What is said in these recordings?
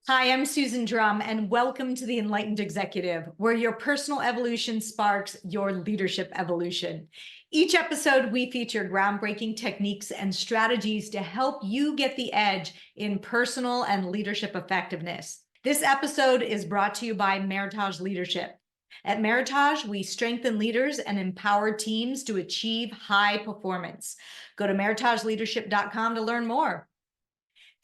Hi, I'm Susan Drumm, and welcome to the Enlightened Executive, where your personal evolution sparks your leadership evolution. Each episode, we feature groundbreaking techniques and strategies to help you get the edge in personal and leadership effectiveness. This episode is brought to you by Meritage Leadership. At Meritage, we strengthen leaders and empower teams to achieve high performance. Go to meritageleadership.com to learn more.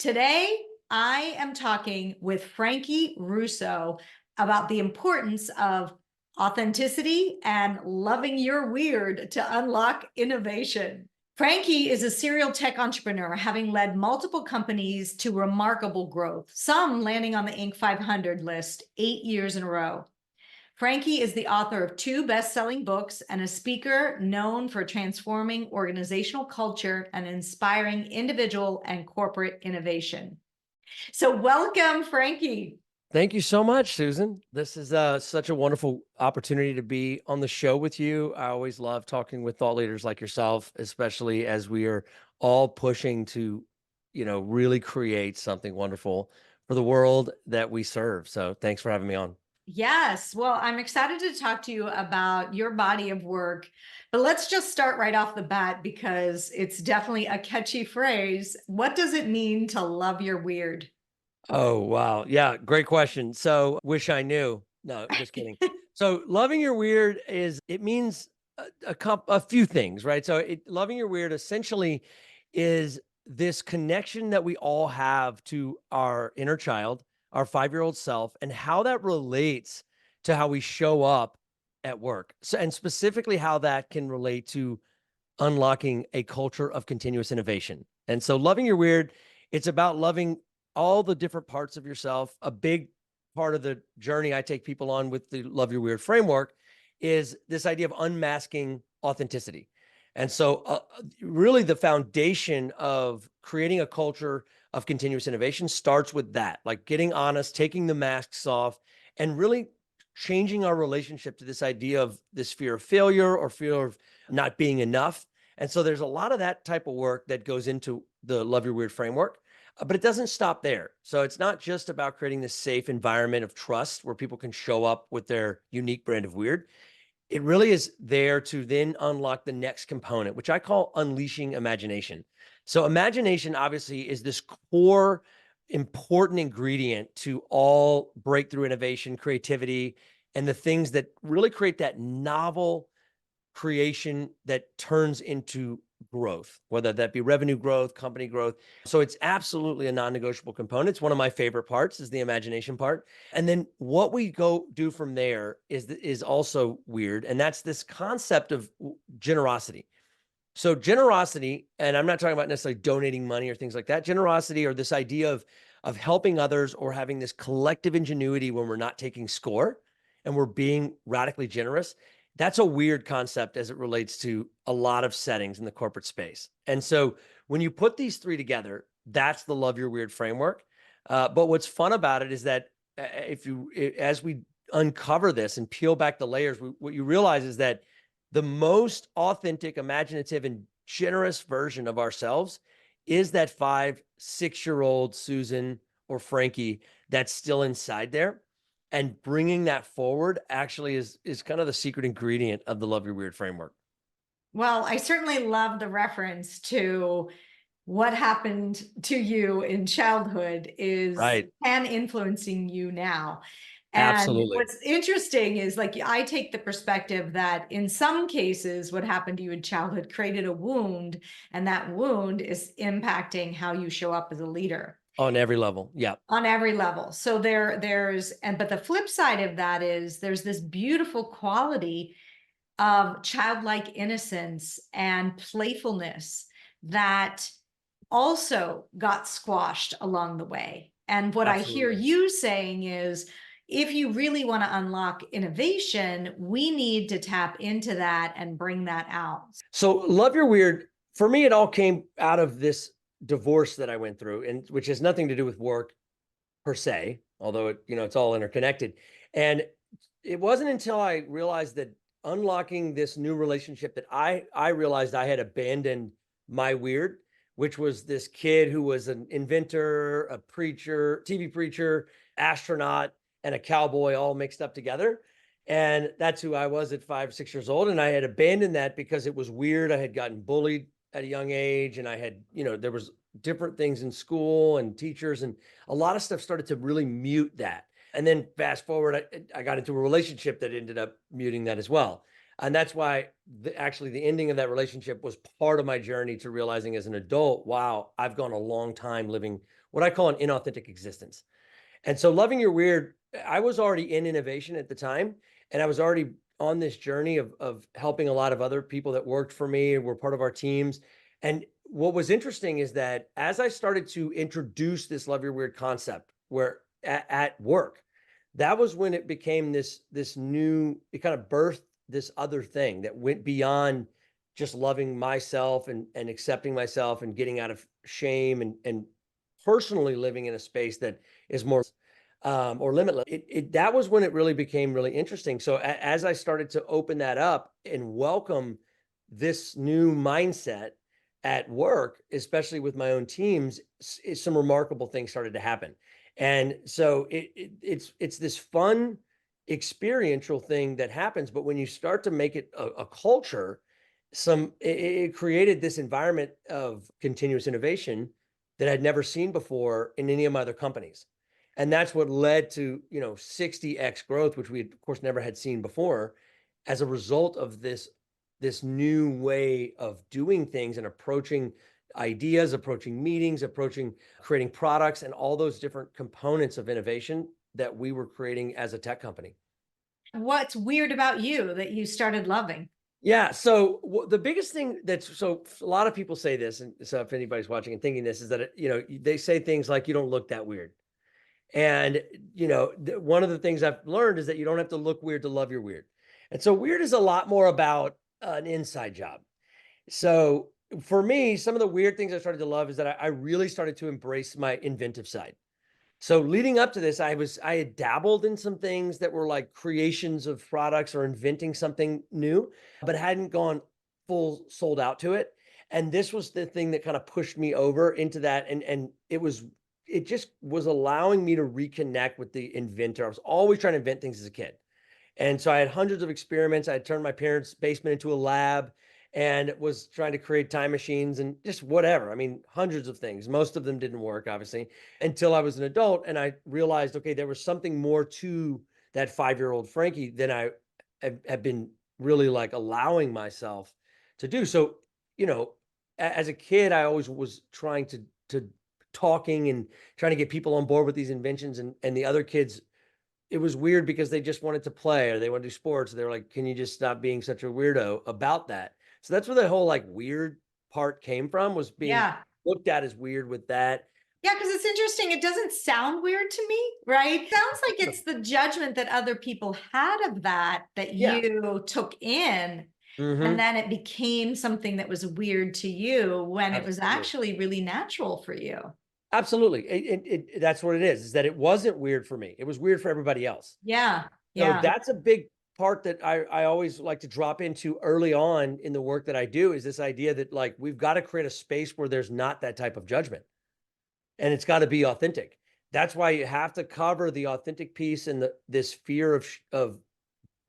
Today, I am talking with Frankie Russo about the importance of authenticity and loving your weird to unlock innovation. Frankie is a serial tech entrepreneur, having led multiple companies to remarkable growth, some landing on the Inc. 500 list 8 years in a row. Frankie is the author of 2 best-selling books and a speaker known for transforming organizational culture and inspiring individual and corporate innovation. So welcome, Frankie. Thank you so much, Susan. This is such a wonderful opportunity to be on the show with you. I always love talking with thought leaders like yourself, especially as we are all pushing to, really create something wonderful for the world that we serve. So thanks for having me on. Yes, well, I'm excited to talk to you about your body of work, but let's just start right off the bat because it's definitely a catchy phrase. What does it mean to love your weird? Oh, wow. Yeah, great question. So wish I knew. No, just kidding. So loving your weird it means a few things, right? So loving your weird essentially is this connection that we all have to our inner child, our 5-year-old self, and how that relates to how we show up at work. So, and specifically how that can relate to unlocking a culture of continuous innovation. And so loving your weird, it's about loving all the different parts of yourself. A big part of the journey I take people on with the Love Your Weird framework is this idea of unmasking authenticity. And so really the foundation of creating a culture of continuous innovation starts with that, like getting honest, taking the masks off, and really changing our relationship to this idea of this fear of failure or fear of not being enough. And so there's a lot of that type of work that goes into the Love Your Weird framework, but it doesn't stop there. So it's not just about creating this safe environment of trust where people can show up with their unique brand of weird. It really is there to then unlock the next component, which I call unleashing imagination. So imagination obviously is this core important ingredient to all breakthrough innovation, creativity, and the things that really create that novel creation that turns into growth, whether that be revenue growth, company growth. So it's absolutely a non-negotiable component. It's one of my favorite parts is the imagination part. And then what we go do from there is also weird. And that's this concept of generosity. So generosity, and I'm not talking about necessarily donating money or things like that. Generosity or this idea of helping others or having this collective ingenuity when we're not taking score and we're being radically generous. That's a weird concept as it relates to a lot of settings in the corporate space. And so when you put these 3 together, that's the Love Your Weird framework. But what's fun about it is that as we uncover this and peel back the layers, what you realize is that the most authentic, imaginative, and generous version of ourselves is that 5, 6-year-old Susan or Frankie that's still inside there. And bringing that forward actually is kind of the secret ingredient of the Love Your Weird framework. Well, I certainly love the reference to what happened to you in childhood is Right. can influencing you now. And Absolutely. what's interesting is like I take the perspective that in some cases, what happened to you in childhood created a wound, and that wound is impacting how you show up as a leader On every level. Yeah. on every level. So but the flip side of that is there's this beautiful quality of childlike innocence and playfulness that also got squashed along the way. And what I hear Absolutely. you saying is if you really want to unlock innovation, we need to tap into that and bring that out. So Love Your Weird, for me, it all came out of this divorce that I went through, and which has nothing to do with work per se, although it's all interconnected. And it wasn't until I realized that unlocking this new relationship that I realized I had abandoned my weird which was this kid who was an inventor, a preacher, TV preacher, astronaut, and a cowboy all mixed up together. And that's who I was at 5, 6 years old. And I had abandoned that because it was weird. I had gotten bullied at a young age, and I had, there was different things in school and teachers, and a lot of stuff started to really mute that. And then fast forward, I got into a relationship that ended up muting that as well. And that's why actually the ending of that relationship was part of my journey to realizing as an adult, wow, I've gone a long time living what I call an inauthentic existence. And so loving your weird, I was already in innovation at the time, and I was already on this journey of helping a lot of other people that worked for me and were part of our teams. And what was interesting is that as I started to introduce this love your weird concept where at work, that was when it became this new, it kind of birthed this other thing that went beyond just loving myself and accepting myself and getting out of shame and personally living in a space that is more or limitless. That was when it really became really interesting. So as I started to open that up and welcome this new mindset at work, especially with my own teams, some remarkable things started to happen. And so it's this fun experiential thing that happens. But when you start to make it a culture, it created this environment of continuous innovation that I'd never seen before in any of my other companies. And that's what led to, 60x growth, which we of course never had seen before as a result of this new way of doing things and approaching ideas, approaching meetings, approaching creating products, and all those different components of innovation that we were creating as a tech company. What's weird about you that you started loving? Yeah. So the biggest thing so a lot of people say this, and so if anybody's watching and thinking this, is that, they say things like, you don't look that weird. And, one of the things I've learned is that you don't have to look weird to love your weird. And so weird is a lot more about an inside job. So for me, some of the weird things I started to love is that I really started to embrace my inventive side. So leading up to this, I had dabbled in some things that were like creations of products or inventing something new, but hadn't gone full sold out to it. And this was the thing that kind of pushed me over into that. And it just was allowing me to reconnect with the inventor. I was always trying to invent things as a kid. And so I had hundreds of experiments. I had turned my parents' basement into a lab and was trying to create time machines and just whatever. I mean, hundreds of things. Most of them didn't work, obviously, until I was an adult. And I realized, okay, there was something more to that 5-year-old Frankie than I have been really like allowing myself to do. So, as a kid, I always was trying to talking and trying to get people on board with these inventions, and the other kids, it was weird because they just wanted to play or they want to do sports. They were like, can you just stop being such a weirdo about that? So that's where the whole like weird part came from, was being Yeah. looked at as weird with that. Yeah, because it's interesting. It doesn't sound weird to me, right? It sounds like it's the judgment that other people had of that Yeah. you took in, and Hmm. then it became something that was weird to you when it was Absolutely. actually really natural for you. Absolutely. That's what it is that it wasn't weird for me. It was weird for everybody else. Yeah. So Yeah. that's a big part that I always like to drop into early on in the work that I do, is this idea that like, we've got to create a space where there's not that type of judgment. And it's got to be authentic. That's why you have to cover the authentic piece and this fear of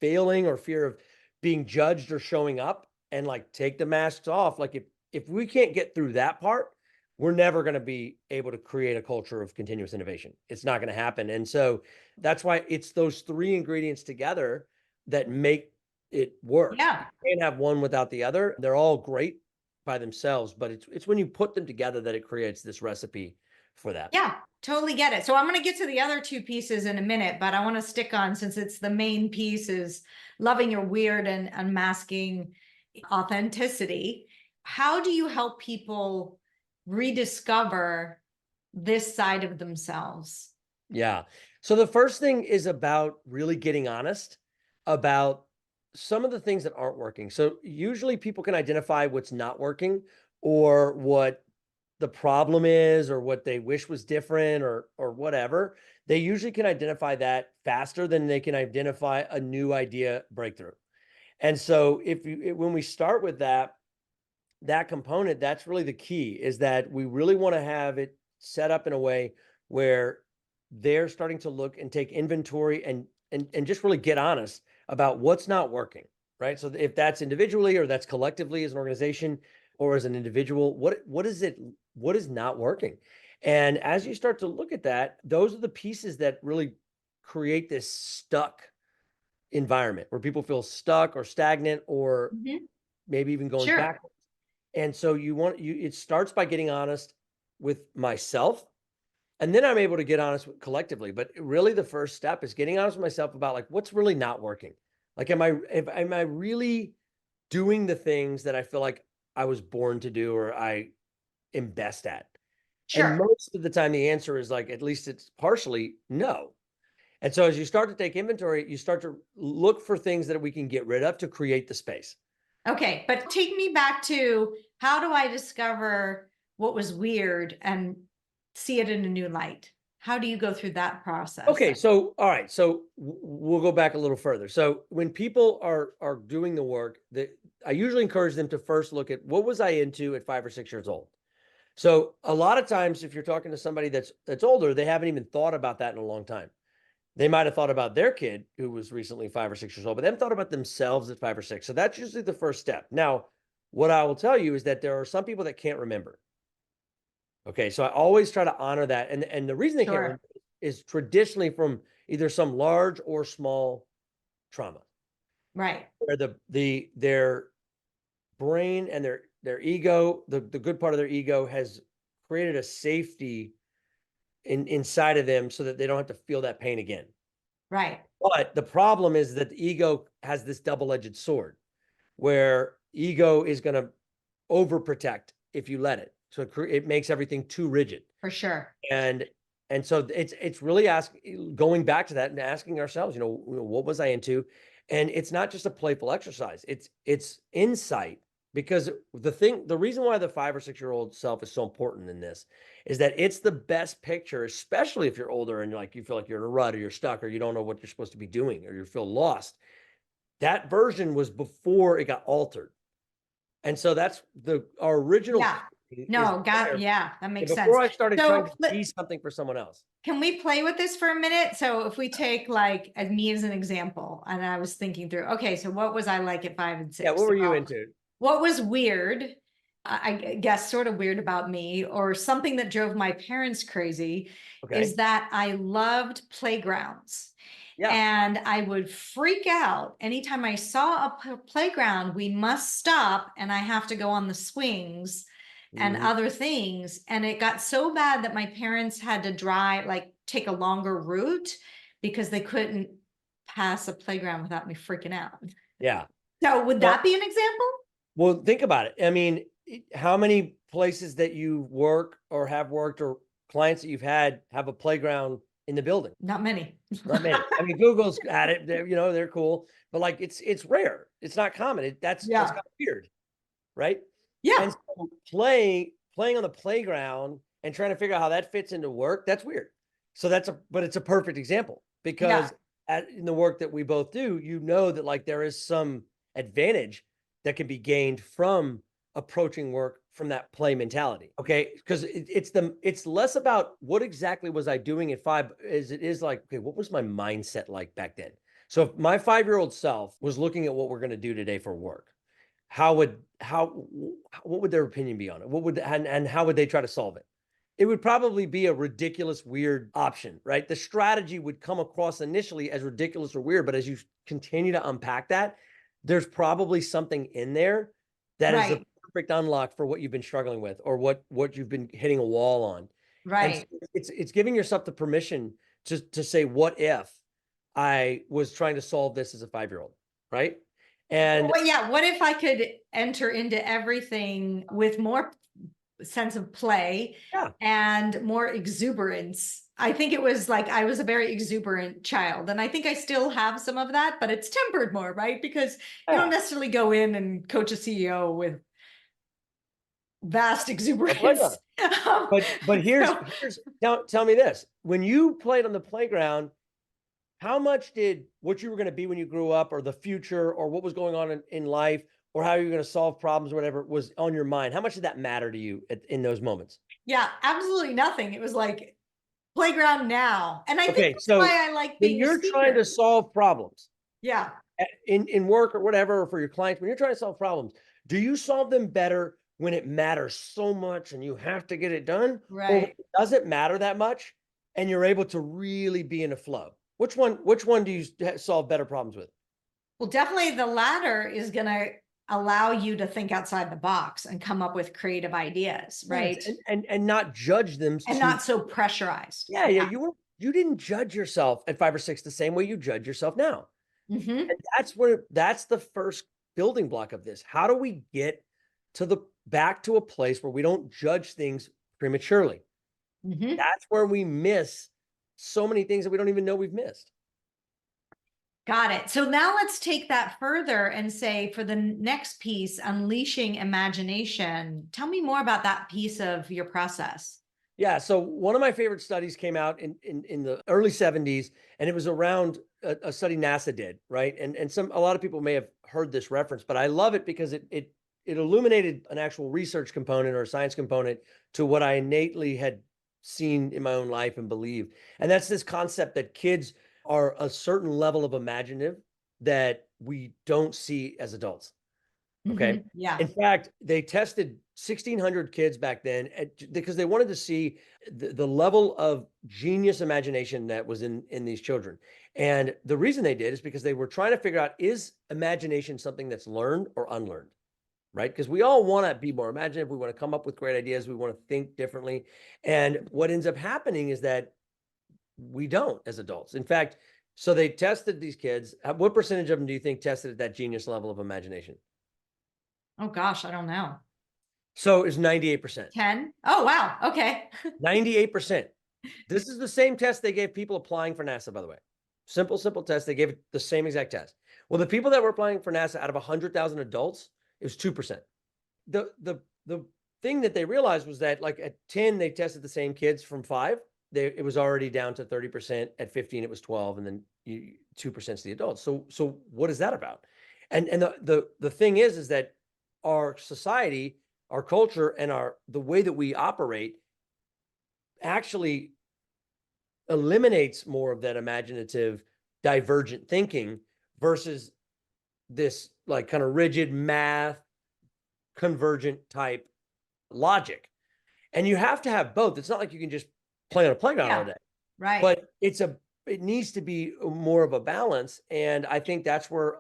failing or fear of being judged or showing up, and like take the masks off. Like if we can't get through that part, we're never going to be able to create a culture of continuous innovation. It's not going to happen. And so that's why it's those three ingredients together that make it work. Yeah. You can't have one without the other. They're all great by themselves, but it's when you put them together that it creates this recipe for that. Yeah, totally get it. So I'm going to get to the other two pieces in a minute, but I want to stick on, since it's the main piece, is loving your weird and unmasking authenticity. How do you help people rediscover this side of themselves? Yeah. So the first thing is about really getting honest about some of the things that aren't working. So usually people can identify what's not working, or what the problem is, or what they wish was different, or whatever. They usually can identify that faster than they can identify a new idea breakthrough. And so when we start with that, that component, that's really the key, is that we really want to have it set up in a way where they're starting to look and take inventory and just really get honest about what's not working, right? So if that's individually or that's collectively as an organization or as an individual, what is not working? And as you start to look at that, those are the pieces that really create this stuck environment where people feel stuck or stagnant or Mhm. maybe even going Sure. backwards. And so it starts by getting honest with myself. And then I'm able to get honest collectively. But really the first step is getting honest with myself about like, what's really not working? Like, am I really doing the things that I feel like I was born to do or I am best at? And Sure. most of the time the answer is like, at least it's partially no. And so as you start to take inventory, you start to look for things that we can get rid of to create the space. Okay, but take me back to, how do I discover what was weird and see it in a new light? How do you go through that process? Okay, so all right, so we'll go back a little further. So when people are doing the work, that I usually encourage them to first look at what was I into at 5 or 6 years old. So a lot of times, if you're talking to somebody that's older, they haven't even thought about that in a long time. They might have thought about their kid who was recently 5 or 6 years old, but they haven't thought about themselves at 5 or 6. So that's usually the first step. Now, what I will tell you is that there are some people that can't remember. Okay, so I always try to honor that, and the reason they can't Sure. remember is traditionally from either some large or small trauma, Right. where their brain and their ego, the good part of their ego, has created a safety inside of them so that they don't have to feel that pain again. Right. But the problem is that the ego has this double-edged sword, where ego is going to overprotect if you let it. So it makes everything too rigid. For sure. And so it's really going back to that and asking ourselves, what was I into? And it's not just a playful exercise. It's insight, because the reason why the 5 or 6 year old self is so important in this is that it's the best picture, especially if you're older and you feel like you're in a rut or you're stuck or you don't know what you're supposed to be doing or you feel lost. That version was before it got altered. And so that's our original Yeah. is No, there yeah, that makes sense. before I started trying So to be something for someone else. can we play with this for a minute? So if we take like me as an example, and I was thinking through, okay, so what was I like at 5 and 6? Yeah, what were you Well, into? what was weird, I guess sort of weird about me, or something that drove my parents crazy, Okay. is that I loved playgrounds. Yeah. And I would freak out anytime I saw a playground. We must stop, and I have to go on the swings and Mhm. other things. And it got so bad that my parents had to take a longer route because they couldn't pass a playground without me freaking out. Yeah. So would Well, that be an example? well, think about it. I mean, how many places that you work or have worked or clients that you've had have a playground in the building? Not many. Not many. I mean, Google's at it. They're cool, but it's rare. It's not common. That's kind Yeah. of weird, right? Yeah. And so playing on the playground and trying to figure out how that fits into work, that's weird. So but it's a perfect example, Yeah. because in the work that we both do, that there is some advantage that can be gained from approaching work from that play mentality. Okay. Because it's less about what exactly was I doing at 5 as it is like, okay, what was my mindset like back then? So if my 5-year-old self was looking at what we're going to do today for work, what would their opinion be on it? And how would they try to solve it? It would probably be a ridiculous, weird option, right? The strategy would come across initially as ridiculous or weird, but as you continue to unpack that, there's probably something in there that is the Right. perfect unlock for what you've been struggling with or what you've been hitting a wall on. And so Right. it's giving yourself the permission to say, what if I was trying to solve this as a 5-year-old, right? And Well, yeah. What if I could enter into everything with more sense of play yeah, and more exuberance? I think it was like I was a very exuberant child, and I think I still have some of that, but it's tempered more, right? Because you don't yeah. necessarily go in and coach a CEO with vast A playground. exuberance. But here's So tell me this. When you played on the playground, how much did what you were going to be when you grew up or the future or what was going on in life, or how you're going to solve problems or whatever was on your mind? How much did that matter to you in those moments? Yeah, absolutely nothing. It was like playground now. And I think Okay, that's so why I like when being a you're trying speaker. to solve problems Yeah, in work or whatever, or for your clients, when you're trying to solve problems, do you solve them better when it matters so much and you have to get it done, or when right. it doesn't matter that much and you're able to really be in a flow? Which one do you solve better problems with? Well, definitely the latter is going to allow you to think outside the box and come up with creative ideas, Yes, right? and not judge them And to not so pressurized. yeah, Yeah. you didn't judge yourself at 5 or 6 the same way you judge yourself now. Hmm. And that's the first building block of this. How do we get to the back to a place where we don't judge things prematurely? Hmm. That's where we miss so many things that we don't even know we've missed. Got it. So now let's take that further and say for the next piece, unleashing imagination. Tell me more about that piece of your process. Yeah. So one of my favorite studies came out in the early 70s, and it was around a study NASA did, right? And a lot of people may have heard this reference, but I love it because it illuminated an actual research component or a science component to what I innately had seen in my own life and believed. And that's this concept that kids are a certain level of imaginative that we don't see as adults. Okay. Yeah. In fact, they tested 1,600 kids back then because they wanted to see the level of genius imagination that was in these children. And the reason they did is because they were trying to figure out, is imagination something that's learned or unlearned? Right? Because we all want to be more imaginative. We want to come up with great ideas. We want to think differently. And what ends up happening is that we don't as adults. In fact, so they tested these kids. What percentage of them do you think tested at that genius level of imagination? Oh gosh, I don't know. So it's 98%. 10? Oh, wow. Okay. 98%. This is the same test they gave people applying for NASA, by the way. Simple test. They gave it the same exact test. Well, the people that were applying for NASA out of 100,000 adults, it was 2%. The thing that they realized was that like at 10, they tested the same kids from 5. It was already down to 30%. At 15, it was 12, and then 2% is the adults. So what is that about? And the thing is that our society, our culture, and the way that we operate actually eliminates more of that imaginative divergent thinking versus this like kind of rigid math convergent type logic. And you have to have both. It's not like you can just play on a playground all Yeah. day, Right. but it needs to be more of a balance. And I think that's where,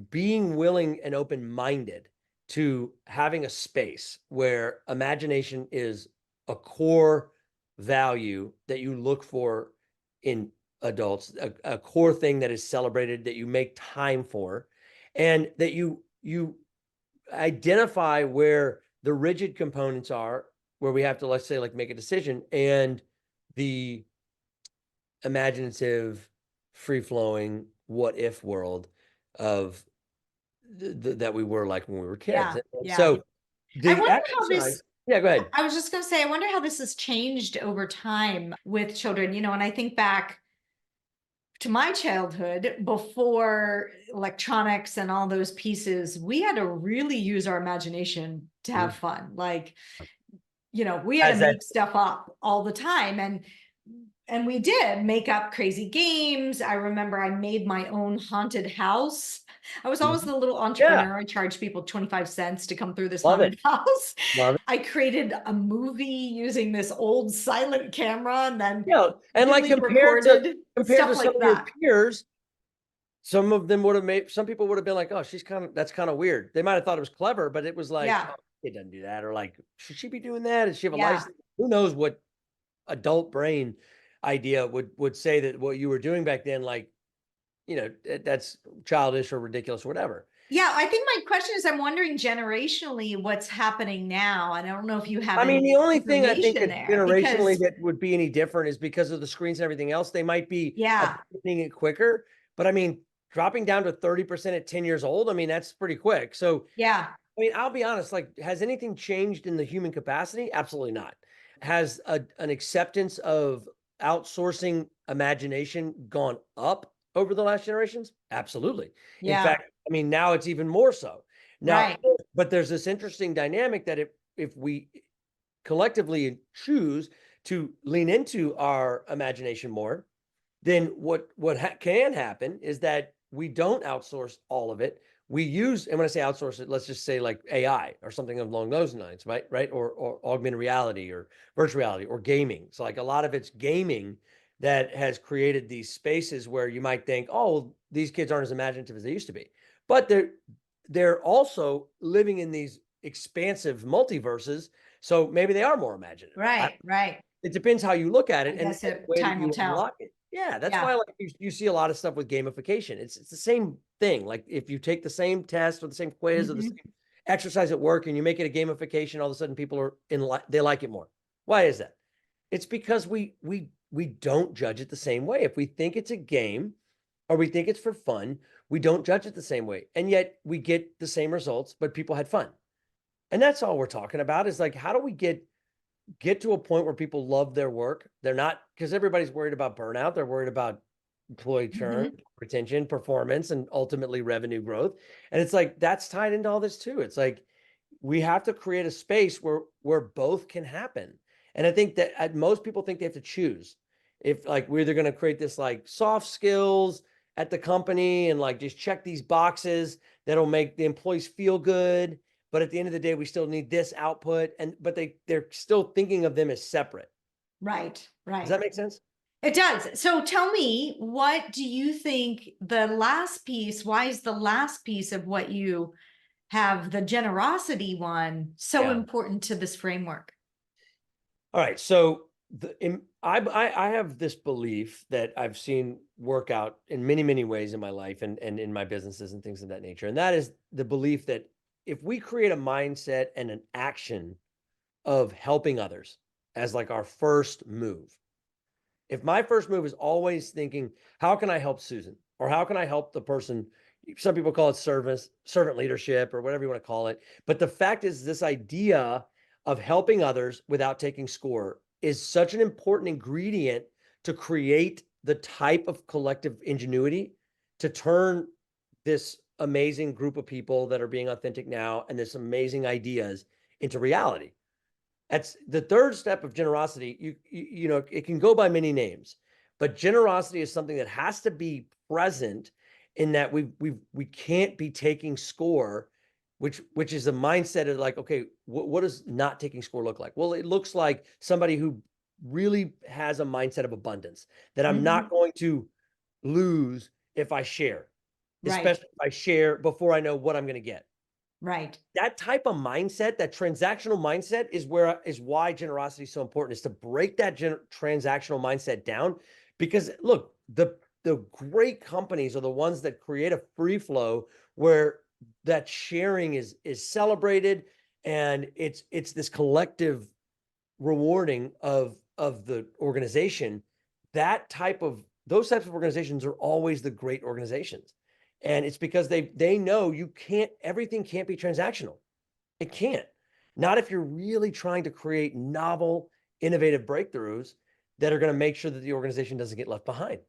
being willing and open-minded to having a space where imagination is a core value that you look for in adults, a core thing that is celebrated, that you make time for, and that you identify where the rigid components are, where we have to, let's say, like make a decision, and the imaginative, free-flowing, what if world of that we were like when we were kids. Yeah. And Yeah. so I the wonder how exercise, this, yeah, go ahead. I was just going to say, I wonder how this has changed over time with children, and I think back to my childhood before electronics and all those pieces, we had to really use our imagination to have Mhm. fun. Like, we had to As that, make stuff up all the time. And we did make up crazy games. I remember I made my own haunted house. I was always Mhm. the little Yeah, entrepreneur. I charged people 25 cents to come through this love it, haunted house. love it. I created a movie using this old silent camera and then And like really recorded compared to stuff some like of your that. peers, some people would have been like, oh, that's kind of weird. They might have thought it was clever, but it was like, Yeah. oh, it doesn't do that. Or like, should she be doing that? Does she have a Yeah. license? Who knows what adult brain idea would say that what you were doing back then, like, that's childish or ridiculous or whatever. Yeah. I think my question is, I'm wondering generationally what's happening now. And I don't know if you have I mean, any the only thing I think information that there generationally because, that would be any different is because of the screens and everything else. They might be yeah. adopting it quicker, but I mean, dropping down to 30% at 10 years old, I mean, that's pretty quick. So, Yeah. I mean, I'll be honest, like, has anything changed in the human capacity? Absolutely not. Has an acceptance of outsourcing imagination gone up over the last generations? Absolutely. In Yeah. fact, I mean, now it's even more so. Now, Right. but there's this interesting dynamic that if we collectively choose to lean into our imagination more, then what can happen is that we don't outsource all of it. We use, and when I say outsource it, let's just say like AI or something along those lines, right? Right? Or augmented reality or virtual reality or gaming. So like a lot of it's gaming that has created these spaces where you might think, oh, these kids aren't as imaginative as they used to be. But they're also living in these expansive multiverses. So maybe they are more imaginative. Right. Right. It depends how you look at I it and guess the way that time will you tell. unlock it. Yeah, that's Yeah. why like you see a lot of stuff with gamification. It's the same thing. Like if you take the same test or the same quiz or the Mhm. same exercise at work and you make it a gamification, all of a sudden people are they like it more. Why is that? It's because we don't judge it the same way. If we think it's a game or we think it's for fun, we don't judge it the same way. And yet we get the same results, but people had fun. And that's all we're talking about is like, how do we get to a point where people love their work? They're not, because everybody's worried about burnout. They're worried about employee churn, Mhm. retention, performance, and ultimately revenue growth. And it's like, that's tied into all this too. It's like, we have to create a space where both can happen. And I think that most people think they have to choose. If like we're either going to create this like soft skills at the company and like just check these boxes that'll make the employees feel good, but at the end of the day we still need this output, and but they're still thinking of them as separate. Right. Does Right. that make sense? It does. So tell me, what do you think the last piece, why is the last piece of what you have, the generosity one, so Yeah. important to this framework? All right. So I have this belief that I've seen work out in many, many ways in my life and in my businesses and things of that nature. And that is the belief that if we create a mindset and an action of helping others as like our first move, if my first move is always thinking, how can I help Susan? Or how can I help the person? Some people call it servant leadership, or whatever you want to call it. But the fact is, this idea of helping others without taking score is such an important ingredient to create the type of collective ingenuity to turn this amazing group of people that are being authentic now and this amazing ideas into reality. That's the third step of generosity. You know, it can go by many names, but generosity is something that has to be present in that we can't be taking score, which is a mindset of like, okay, what does not taking score look like? Well, it looks like somebody who really has a mindset of abundance, that I'm Mhm. not going to lose if I share, Right. especially if I share before I know what I'm going to get. Right. That type of mindset, that transactional mindset, is why generosity is so important, is to break that transactional mindset down. Because look, the great companies are the ones that create a free flow where that sharing is celebrated, and it's this collective rewarding of the organization. Those types of organizations are always the great organizations. And it's because they know everything can't be transactional. It can't. Not if you're really trying to create novel, innovative breakthroughs that are going to make sure that the organization doesn't get left behind.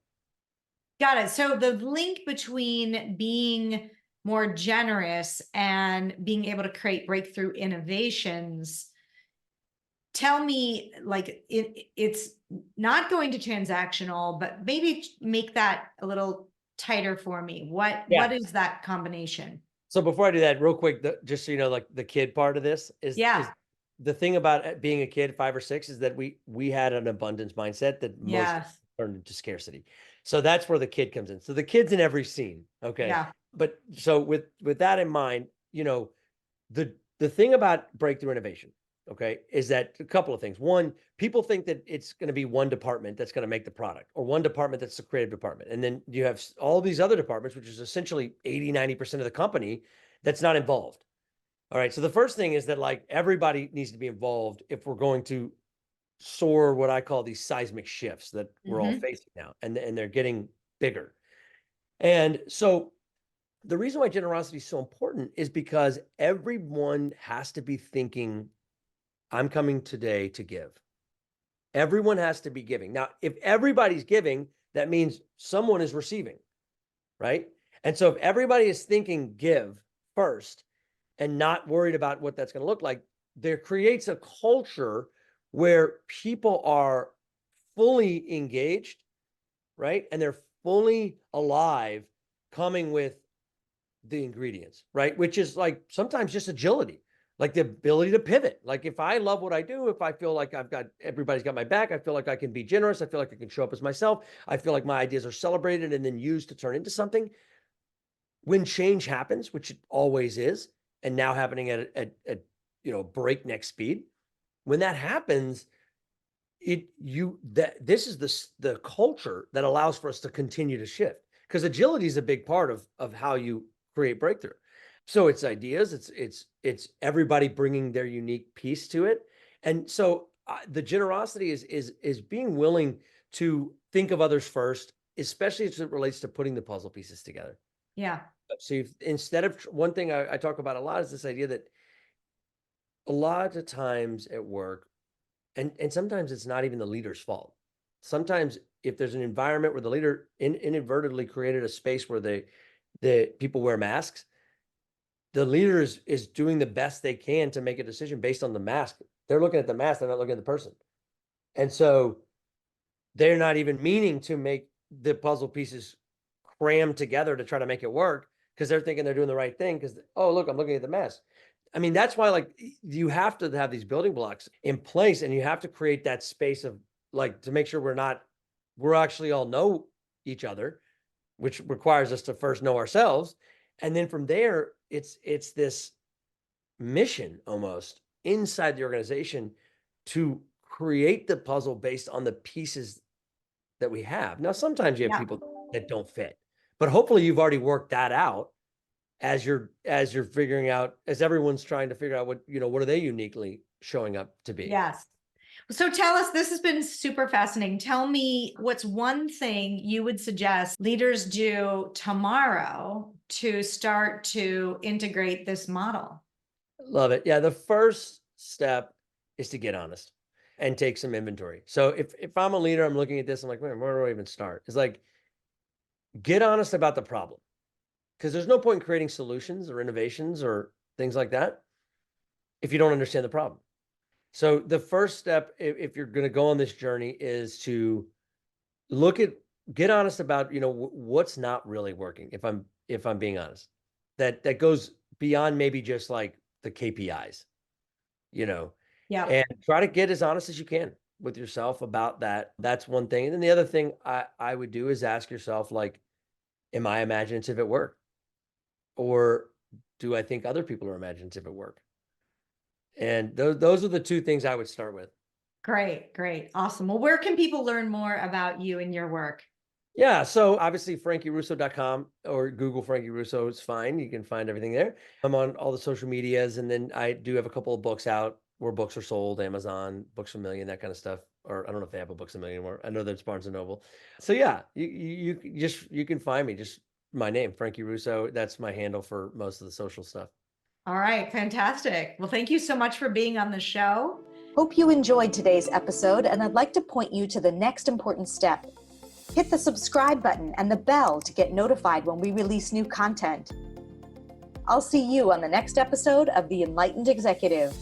Got it. So the link between being more generous and being able to create breakthrough innovations, tell me, like, it's not going to transactional, but maybe make that a little tighter for me. What Yeah. is that combination? So before I do that, real quick, just so you know, like the kid part of this is Yeah. the thing about being a kid, 5 or 6, is that we had an abundance mindset that most Yes. turned into scarcity. So that's where the kid comes in. So the kid's in every scene. Okay. Yeah. But so with that in mind, you know, the thing about breakthrough innovation, okay, is that a couple of things. One, people think that it's going to be one department that's going to make the product, or one department that's the creative department. And then you have all these other departments, which is essentially 80-90% of the company, that's not involved. All right. So the first thing is that like everybody needs to be involved if we're going to soar what I call these seismic shifts that we're all Hmm. facing now, and they're getting bigger. And so the reason why generosity is so important is because everyone has to be thinking, I'm coming today to give. Everyone has to be giving. Now, if everybody's giving, that means someone is receiving, right? And so if everybody is thinking give first and not worried about what that's going to look like, there creates a culture where people are fully engaged, right? And they're fully alive, coming with the ingredients, right? Which is like sometimes just agility, like the ability to pivot. Like if I love what I do, if I feel like everybody's got my back, I feel like I can be generous. I feel like I can show up as myself. I feel like my ideas are celebrated and then used to turn into something. When change happens, which it always is, and now happening at breakneck speed, when that happens, this is the culture that allows for us to continue to shift, because agility is a big part of how you create breakthrough. So it's ideas, it's everybody bringing their unique piece to it. And so the generosity is being willing to think of others first, especially as it relates to putting the puzzle pieces together. Yeah. So instead of one thing I talk about a lot is this idea that a lot of times at work, and sometimes it's not even the leader's fault. Sometimes if there's an environment where the leader inadvertently created a space where the people wear masks, the leader is doing the best they can to make a decision based on the mask. They're looking at the mask, they're not looking at the person. And so they're not even meaning to make the puzzle pieces cram together to try to make it work, because they're thinking they're doing the right thing because, oh, look, I'm looking at the mask. I mean, that's why like you have to have these building blocks in place, and you have to create that space of like to make sure we're actually all know each other, which requires us to first know ourselves. And then from there, it's this mission almost inside the organization to create the puzzle based on the pieces that we have. Now, sometimes you have people that don't fit, but hopefully you've already worked that out as you're figuring out, as everyone's trying to figure out what are they uniquely showing up to be. Yes. So tell us, this has been super fascinating. Tell me, what's one thing you would suggest leaders do tomorrow to start to integrate this model? Love it. Yeah. The first step is to get honest and take some inventory. So if I'm a leader, I'm looking at this, I'm like, man, where do I even start? It's like, get honest about the problem. Because there's no point in creating solutions or innovations or things like that if you don't understand the problem. So the first step, if you're going to go on this journey, is to get honest about, what's not really working. If I'm being honest, that goes beyond maybe just like the KPIs, Yeah. and try to get as honest as you can with yourself about that. That's one thing. And then the other thing I would do is ask yourself, like, am I imaginative at work? Or do I think other people are imaginative at work? And those are the two things I would start with. Great, great. Awesome. Well, where can people learn more about you and your work? Yeah, so obviously frankierusso.com or Google Frankie Russo is fine. You can find everything there. I'm on all the social medias, and then I do have a couple of books out where books are sold, Amazon, Books a Million, that kind of stuff. Or I don't know if they have a Books a Million anymore. I know there's Barnes and Noble. So yeah, you can find me, just my name, Frankie Russo. That's my handle for most of the social stuff. All right, fantastic. Well, thank you so much for being on the show. Hope you enjoyed today's episode, and I'd like to point you to the next important step. Hit the subscribe button and the bell to get notified when we release new content. I'll see you on the next episode of The Enlightened Executive.